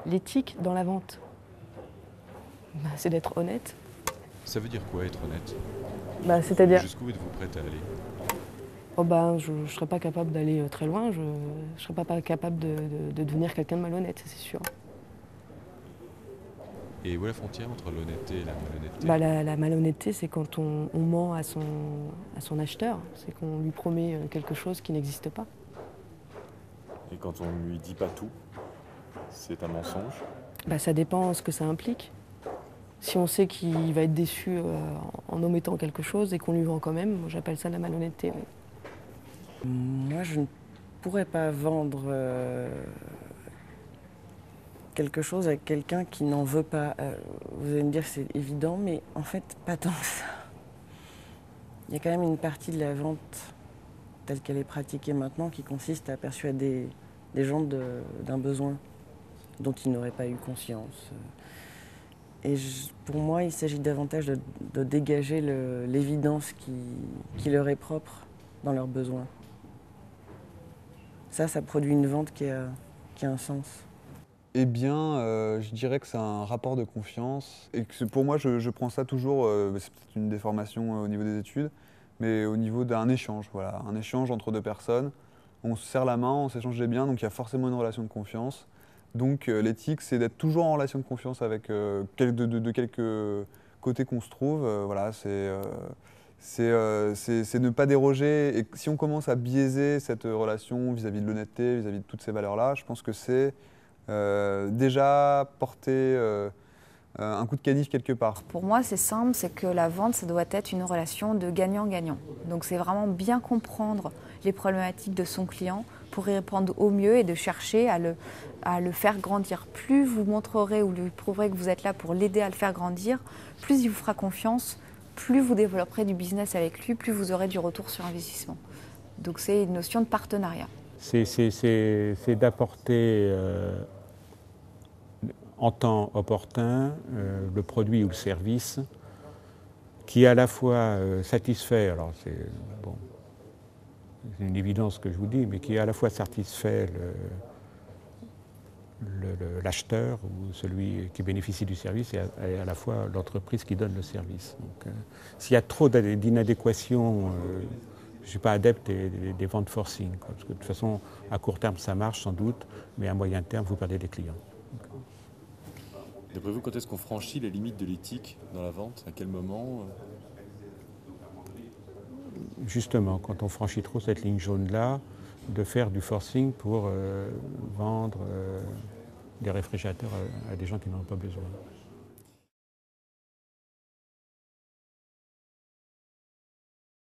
L'éthique dans la vente, c'est d'être honnête. Ça veut dire quoi, être honnête? C'est-à-dire, Jusqu'où êtes-vous prête à aller? je ne serais pas capable d'aller très loin, je ne serais pas capable de devenir quelqu'un de malhonnête, c'est sûr. Et où est la frontière entre l'honnêteté et la malhonnêteté? La malhonnêteté, c'est quand on ment à son acheteur, c'est qu'on lui promet quelque chose qui n'existe pas. Et quand on ne lui dit pas tout, c'est un mensonge. Ça dépend ce que ça implique. Si on sait qu'il va être déçu en omettant quelque chose et qu'on lui vend quand même, moi, j'appelle ça de la malhonnêteté. Oui. Moi, je ne pourrais pas vendre quelque chose à quelqu'un qui n'en veut pas. Vous allez me dire que c'est évident, mais en fait, pas tant que ça. Il y a quand même une partie de la vente telle qu'elle est pratiquée maintenant qui consiste à persuader les gens d'un besoin dont ils n'auraient pas eu conscience. Et pour moi, il s'agit davantage de dégager l'évidence qui leur est propre dans leurs besoins. Ça produit une vente qui a un sens. Eh bien, je dirais que c'est un rapport de confiance et que pour moi, je prends ça toujours, c'est peut-être une déformation au niveau des études, mais au niveau d'un échange, voilà, un échange entre deux personnes. On se serre la main, on s'échange des biens, donc il y a forcément une relation de confiance. Donc l'éthique, c'est d'être toujours en relation de confiance avec de quelques côtés qu'on se trouve. Voilà, c'est ne pas déroger. Et si on commence à biaiser cette relation vis-à-vis de l'honnêteté, vis-à-vis de toutes ces valeurs-là, je pense que c'est déjà porter un coup de canif quelque part. Pour moi, c'est simple, c'est que la vente, ça doit être une relation de gagnant-gagnant. Donc c'est vraiment bien comprendre les problématiques de son client pour y répondre au mieux et de chercher à le faire grandir. Plus vous montrerez ou lui prouverez que vous êtes là pour l'aider à le faire grandir, plus il vous fera confiance, plus vous développerez du business avec lui, plus vous aurez du retour sur investissement. Donc c'est une notion de partenariat. C'est d'apporter en temps opportun le produit ou le service qui à la fois satisfait, alors c'est une évidence que je vous dis, mais qui à la fois satisfait l'acheteur ou celui qui bénéficie du service et à la fois l'entreprise qui donne le service. Donc, s'il y a trop d'inadéquation, je ne suis pas adepte des ventes forcing, parce que de toute façon, à court terme, ça marche sans doute, mais à moyen terme, vous perdez des clients. D'après vous, quand est-ce qu'on franchit les limites de l'éthique dans la vente? À quel moment? Justement, quand on franchit trop cette ligne jaune-là, de faire du forcing pour vendre des réfrigérateurs à des gens qui n'en ont pas besoin.